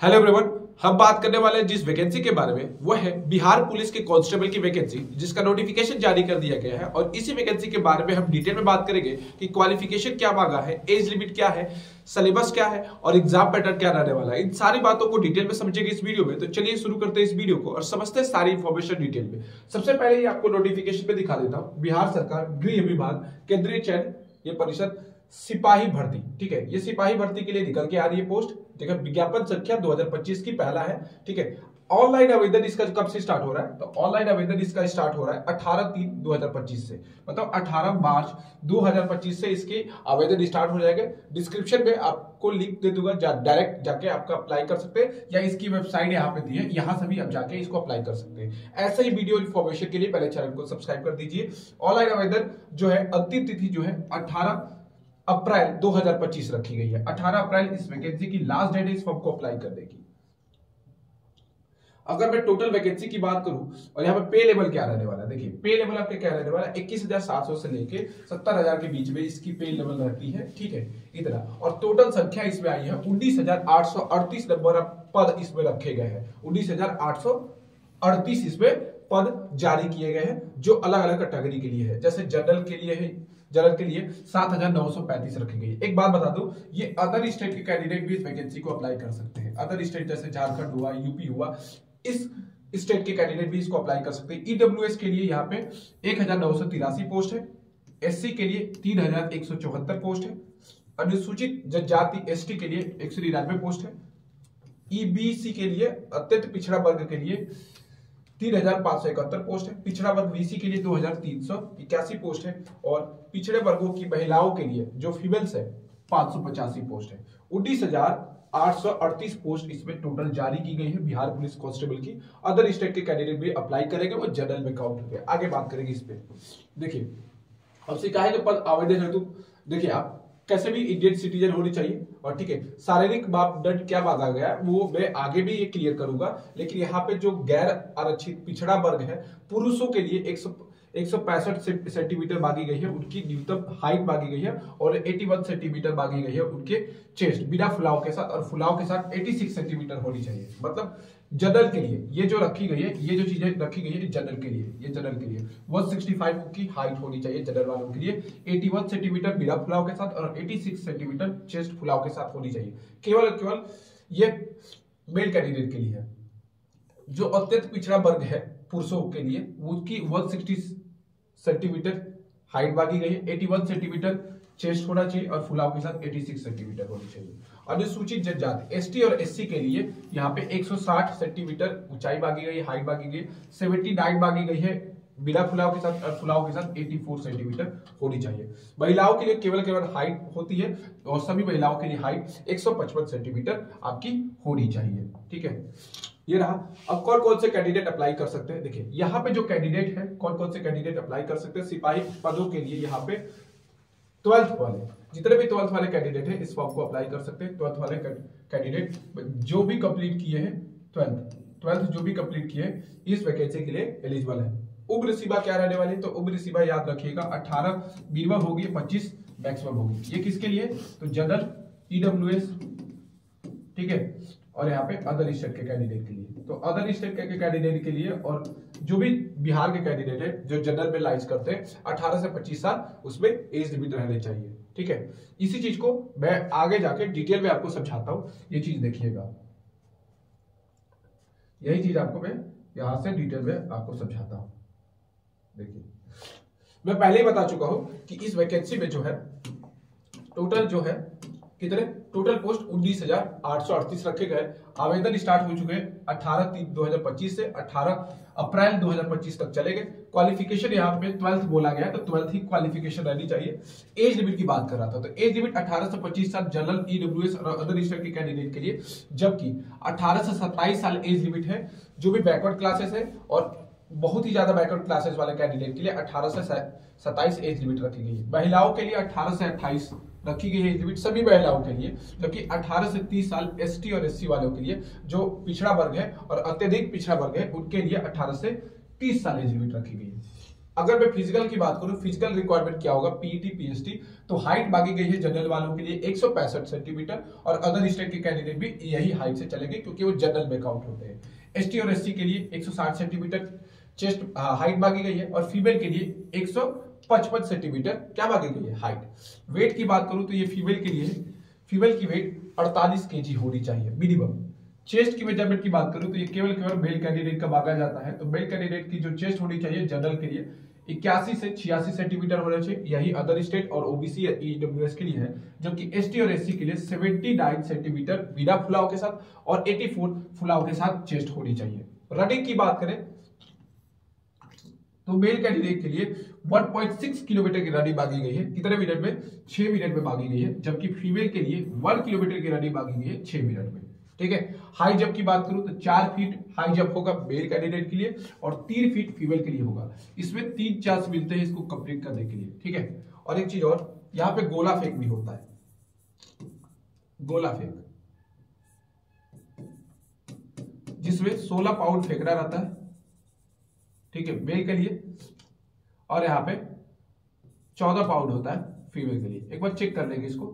Hello everyone, हम बात करने वाले हैं जिस वैकेंसी के बारे में, वो है बिहार पुलिस के कांस्टेबल की वैकेंसी, जिसका नोटिफिकेशन जारी कर दिया गया है। और इसी वैकेंसी के बारे में हम डिटेल में बात करेंगे कि क्वालिफिकेशन क्या मांगा है, एज लिमिट क्या है, सिलेबस क्या है और एग्जाम पैटर्न क्या रहने वाला है। इन सारी बातों को डिटेल में समझेंगे इस वीडियो में। तो चलिए शुरू करते हैं इस वीडियो को और समझते हैं सारी इंफॉर्मेशन डिटेल में। सबसे पहले ही आपको नोटिफिकेशन पे दिखा देता हूं। बिहार सरकार गृह विभाग केंद्रीय चयन ये परिषद सिपाही भर्ती, ठीक है, ये सिपाही भर्ती के लिए निकल के आ रही है पोस्ट, ठीक है। विज्ञापन संख्या 2025 की पहला है, ठीक है। ऑनलाइन आवेदन इसका कब से स्टार्ट हो रहा है, तो ऑनलाइन आवेदन इसका स्टार्ट हो रहा है 18/3/2025 से, मतलब 18 मार्च 2025 से इसकी आवेदन स्टार्ट हो जाएगा। डिस्क्रिप्शन में आपको लिंक दे दूंगा, डायरेक्ट जाके आपका अप्लाई कर सकते हैं, या इसकी वेबसाइट यहाँ पे दी है, यहाँ से भी आप जाके इसको अप्लाई कर सकते हैं। ऐसे ही वीडियो इन्फॉर्मेशन के लिए पहले चैनल को सब्सक्राइब कर दीजिए। ऑनलाइन आवेदन जो है अंतिम तिथि जो है 18 अप्रैल 2025 रखी गई है। 18 अप्रैल इस वैकेंसी की लास्ट डेट है इस फॉर्म को अप्लाई करने की। अगर मैं टोटल वैकेंसी की बात करूं और यहाँ पे पे लेवल क्या रहने वाला है, देखिए पे लेवल आपके क्या रहने वाला है, 21,700 से लेके 70,000 के बीच में इसकी पे लेवल रहती है, ठीक है, इतना। और टोटल संख्या इसमें आई है 19,838 नंबर पद इसमें रखे गए हैं। 19,838 इसमें पद जारी किए गए हैं, जो अलग अलग कैटेगरी के लिए है। जैसे जनरल के लिए है, जनरल के लिए 7,935 रखी गई है। एक बात बता दूं, ये अदर स्टेट के कैंडिडेट भी इस वैकेंसी को अप्लाई कर सकते हैं। अदर स्टेट जैसे झारखंड हुआ, यूपी हुआ, इस स्टेट के कैंडिडेट भी इसको अप्लाई कर सकते हैं। ईडब्ल्यूएस के लिए यहाँ पे 1,983 पोस्ट है, एससी के लिए 3,174 पोस्ट है, अनुसूचित जनजाति एसटी के लिए 199 पोस्ट है, ईबीसी के लिए अत्यंत पिछड़ा वर्ग के लिए 3,571 पोस्ट है, पिछड़ा वर्ग बीसी के लिए 2,381 पोस्ट है, और पिछड़े वर्गों की महिलाओं के लिए जो फीमेल्स है 585 पोस्ट है। 19,838 पोस्ट इसमें टोटल जारी की गई है बिहार पुलिस कांस्टेबल की। अदर स्टेट के कैंडिडेट भी अप्लाई करेंगे, वो जनरल में काउंट होंगे। आगे बात करेंगे इस पे। देखिए हमसे कहा है कि पद आवेदन हेतु, देखिए आप कैसे भी इंडियन सिटीजन होनी चाहिए, और ठीक है, शारीरिक मापदंड क्या मांगा गया है वो मैं आगे भी ये क्लियर करूंगा। लेकिन यहाँ पे जो गैर आरक्षित पिछड़ा वर्ग है, पुरुषों के लिए 165 सेंटीमीटर मांगी गई है उनकी न्यूनतम हाइट मांगी गई है, और 81 सेंटीमीटर मांगी गई है उनके चेस्ट, बिना फुलाव के साथ, और फुलाव के साथ 86 सेंटीमीटर होनी चाहिए। मतलब जनरल के लिए ये जो रखी गई है, ये जो चीजें रखी गई है जनरल के लिए, ये जनरल के लिए 165 की हाइट होनी चाहिए जनरल वालों के लिए, 81 सेंटीमीटर बिना फुलाव के साथ, और 86 सेंटीमीटर चेस्ट फुलाव के साथ होनी चाहिए। केवल ये मेल कैंडिडेट के लिए है। जो अत्यंत पिछड़ा वर्ग है पुरुषों के लिए, उसकी 160 सेंटीमीटर हाइट मांगी गई है, 81 सेंटीमीटर चेस्ट होना चाहिए, और फुलाव के साथ 86 सेंटीमीटर होनी चाहिए। अनुसूचित जनजाति एसटी और एससी के लिए यहाँ पे 160 सेंटीमीटर ऊंचाई मांगी गई है, हाइट मांगी गई है, 79 मांगी गई है बिना फुलाव के साथ, और फुलाव के साथ 84 सेंटीमीटर होनी चाहिए। महिलाओं के लिए केवल हाइट होती है, और सभी महिलाओं के लिए हाइट 155 सेंटीमीटर आपकी होनी चाहिए, ठीक है। ये रहा। अब कौन कौन से कैंडिडेट अप्लाई कर सकते हैं, देखिए यहाँ पे जो कैंडिडेट है, कौन कौन से कैंडिडेट अप्लाई कर सकते हैं सिपाही पदों के लिए। यहाँ पे 12th वाले, जितने भी 12th वाले कैंडिडेट हैं इस फॉर्म को अप्लाई कर सकते हैं। 12th वाले कैंडिडेट जो भी कंप्लीट किए हैं, 12th जो भी कंप्लीट किए इस वैकेंसी के लिए एलिजिबल है। उम्र सीमा क्या रहने वाली है, तो उम्र सीमा याद रखिएगा 18 मिनिमम होगी, 25 मैक्सिमम होगी। ये किसके लिए, तो जनरल, ईडब्ल्यूएस, ठीक है, और यहाँ पे अदर स्टेट के कैंडिडेट के लिए। तो अदर स्टेट के कैंडिडेट के लिए, और जो भी बिहार के कैंडिडेट है जो जनरल में लाइज करते हैं 18 से 25 साल, उसमें एज लिमिट रहने चाहिए, ठीक है। इसी चीज को मैं आगे जाके डिटेल में आपको समझाता हूं, ये चीज देखिएगा। यही चीज आपको मैं यहां से डिटेल में आपको समझाता हूं। देखिए मैं पहले ही बता चुका हूं कि इस वैकेंसी में जो है टोटल जो है कितने, टोटल पोस्ट 19,838 रखे गए। आवेदन स्टार्ट हो चुके हैं 18/3/2025 से 18 अप्रैल 2025 तक चलेंगे। क्वालिफिकेशन यहाँ पे 12th बोला गया है, तो 12th ही क्वालिफिकेशन रहनी चाहिए। एज लिमिट की बात कर रहा था, तो एज लिमिट 18 से 25 साल जनरल, ईडब्ल्यूएस और अदर स्टेट के कैंडिडेट के लिए, जबकि 18 से 27 साल एज लिमिट है जो भी बैकवर्ड क्लासेस है, और बहुत ही ज्यादा बैकवर्ड क्लासेस वाले कैंडिडेट के लिए 18 से 27 एज लिमिट रखी गई है। महिलाओं के लिए 18 से 28 रखी गई है एज लिमिट सभी महिलाओं के लिए, जबकि 18 से 30 साल एसटी और एससी वालों के लिए, जो पिछड़ा वर्ग है और अत्यधिक पिछड़ा वर्ग है, उनके लिए 18 से 30 साल एज लिमिट रखी गई है। अगर मैं फिजिकल की बात करूं, फिजिकल रिक्वायरमेंट क्या होगा, पीईटी पीएसटी, तो हाइट मांगी गई है जनरल वालों के लिए 165 सेंटीमीटर, और अदर स्टेट के कैंडिडेट भी यही हाइट से चलेंगे क्योंकि वो जनरल में काउंट होते हैं। एसटी और एससी के लिए 160 सेंटीमीटर चेस्ट हाइट मांगी गई है, और फीमेल के लिए 155 सेंटीमीटर क्या मांगी गई है, हाइट। वेट की बात करूं तो ये फीमेल के लिए, फीमेल की वेट 48 केजी होनी चाहिए मिनिमम। चेस्ट की मेजरमेंट की बात करूं तो ये केवल मेल कैंडिडेट का मांगा जाता है, तो मेल कैंडिडेट की जो चेस्ट होनी चाहिए जनरल के लिए 81 से 86 सेंटीमीटर होना चाहिए, यही अदर स्टेट और ओबीसी या ईडब्ल्यूएस के लिए है। जबकि एसटी और एससी के लिए 79 सेंटीमीटर बिना फुलाव के साथ और 84 फुलाव के साथ चेस्ट होनी चाहिए। रनिंग की बात करें तो मेल कैंडिडेट के लिए 1.6 किलोमीटर की रनिंग मांगी गई है, कितने मिनट में, 6 मिनट में मांगी गई है। जबकि फीमेल के लिए 1 किलोमीटर की रनिंग मांगी गई है 6 मिनट में। ठीक है। हाई जंप की बात करूं तो 4 फीट हाई जंप होगा मेल कैंडिडेट के लिए और 3 फीट फीमेल के लिए होगा। इसमें 3 चांस मिलते हैं इसको कंप्लीट करने के लिए। ठीक है। और एक चीज और, यहां पे गोला फेंक भी होता है, गोला फेंक, जिसमें 16 पाउंड फेंकना रहता है। ठीक है, मेल के लिए, और यहाँ पे 14 पाउंड होता है फीमेल के लिए। एक बार चेक कर लेंगे इसको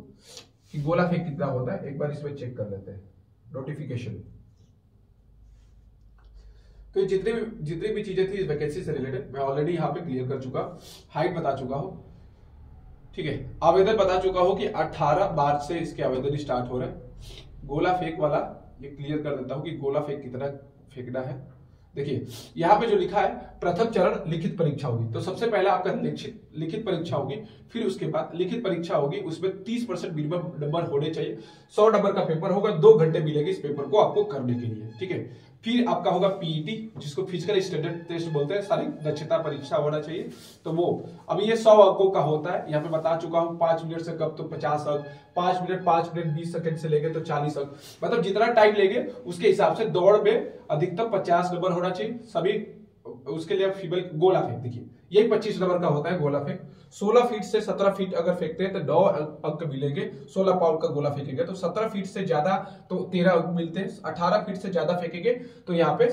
कि गोला फेंक कितना होता है, एक बार इसमें चेक कर लेते हैं नोटिफिकेशन। तो जितनी भी चीजें थी इस वैकेंसी से रिलेटेड मैं ऑलरेडी यहाँ पे क्लियर कर चुका, हाइट बता चुका हूं। ठीक है, आवेदन बता चुका हूं कि 18 मार्च से इसके आवेदन स्टार्ट हो रहे हैं। गोला फेंक वाला ये क्लियर कर देता हूं कि गोला फेंक कितना फेंकना है। देखिए यहाँ पे जो लिखा है, प्रथम चरण लिखित परीक्षा होगी, तो सबसे पहले आपका लिखित परीक्षा होगी, फिर उसके बाद लिखित परीक्षा होगी, उसमें 30% मिनिमम नंबर होने चाहिए। 100 नंबर का पेपर होगा, 2 घंटे मिलेंगे इस पेपर को आपको करने के लिए। ठीक है, फिर आपका होगा पीईटी, जिसको फिजिकल स्टैंडर्ड टेस्ट बोलते हैं, शारीरिक दक्षता परीक्षा होना चाहिए। तो वो अभी ये 100 अंकों का होता है, यहाँ पे बता चुका हूँ। 5 मिनट से कब तो 50 अंक, 5 मिनट 20 सेकंड से लेंगे तो 40 अंक, मतलब जितना टाइम लेंगे उसके हिसाब से दौड़ में अधिकतम 50 नंबर होना चाहिए सभी। उसके लिए फीमेल गोला फेंक, देखिए यही 25 नंबर का होता है गोला फेंक। 16 फीट से 17 फीट अगर फेंकते हैं तो 9 अंक मिलेंगे। 16 पाउंड का गोला फेंकेंगे तो 17 फीट से ज्यादा तो 13 अंक मिलते हैं। 18 फीट से ज्यादा फेंकेंगे तो यहाँ पे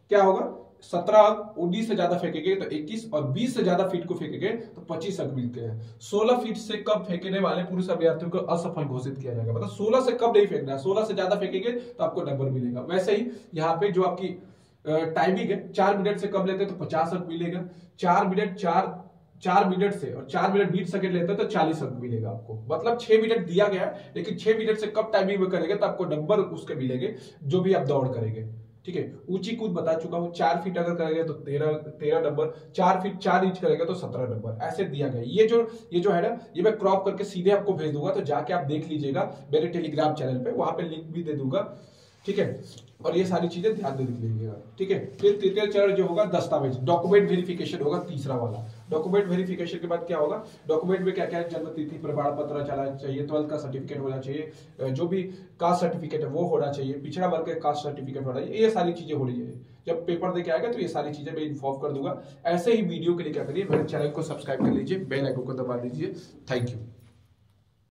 क्या होगा, 17 अंक। 19 से ज्यादा फेंकेंगे तो 21, और 20 से ज्यादा फीट को फेंकेंगे तो 25 अंक मिलते हैं। 16 फीट से कम फेंकने वाले पुरुष अभ्यर्थियों को असफल घोषित किया जाएगा, मतलब 16 से कम नहीं फेंकना है, 16 से ज्यादा फेंकेंगे तो आपको नंबर मिलेगा। वैसे ही यहाँ पे जो आपकी टाइमिंग है, 4 मिनट से कम लेते हैं तो 50 अंक मिलेगा। 4 मिनट से और 4 मिनट 20 सेकंड लेते हैं तो 40 अंक मिलेगा आपको। मतलब 6 मिनट दिया गया है, लेकिन 6 मिनट से कम टाइमिंग में करेंगे तो आपको नंबर उसके मिलेंगे जो भी आप दौड़ करेंगे। ठीक है, ऊंची कूद बता चुका हूं, 4 फीट अगर करेंगे तो 13 नंबर, 4 फीट 4 इंच करेंगे तो 17 नंबर, ऐसे दिया गया। ये जो है ना, ये मैं क्रॉप करके सीधे आपको भेज दूंगा, तो जाके आप देख लीजिएगा मेरे टेलीग्राम चैनल पे, वहां पे लिंक भी दे दूंगा। ठीक है, और ये सारी चीजें ध्यान में लीजिएगा। ठीक है, फिर तृतीय चरण जो होगा दस्तावेज, डॉक्यूमेंट वेरिफिकेशन होगा तीसरा वाला। डॉक्यूमेंट वेरिफिकेशन के बाद क्या होगा, डॉक्यूमेंट में क्या क्या है, जन्म तिथि प्रमाण पत्र चला चाहिए, 12th का सर्टिफिकेट होना चाहिए, जो भी कास्ट सर्टिफिकेट है वो होना चाहिए, पिछड़ा वर्ग का कास्ट सर्टिफिकेट होना चाहिए, ये सारी चीजें होनी चाहिए। जब पेपर देके आएगा तो ये सारी चीजें मैं इन्फॉर्म कर दूंगा। ऐसे ही वीडियो के लिए क्या करिए, मेरे चैनल को सब्सक्राइब कर लीजिए, बेल आइकन को दबा दीजिए। Thank you.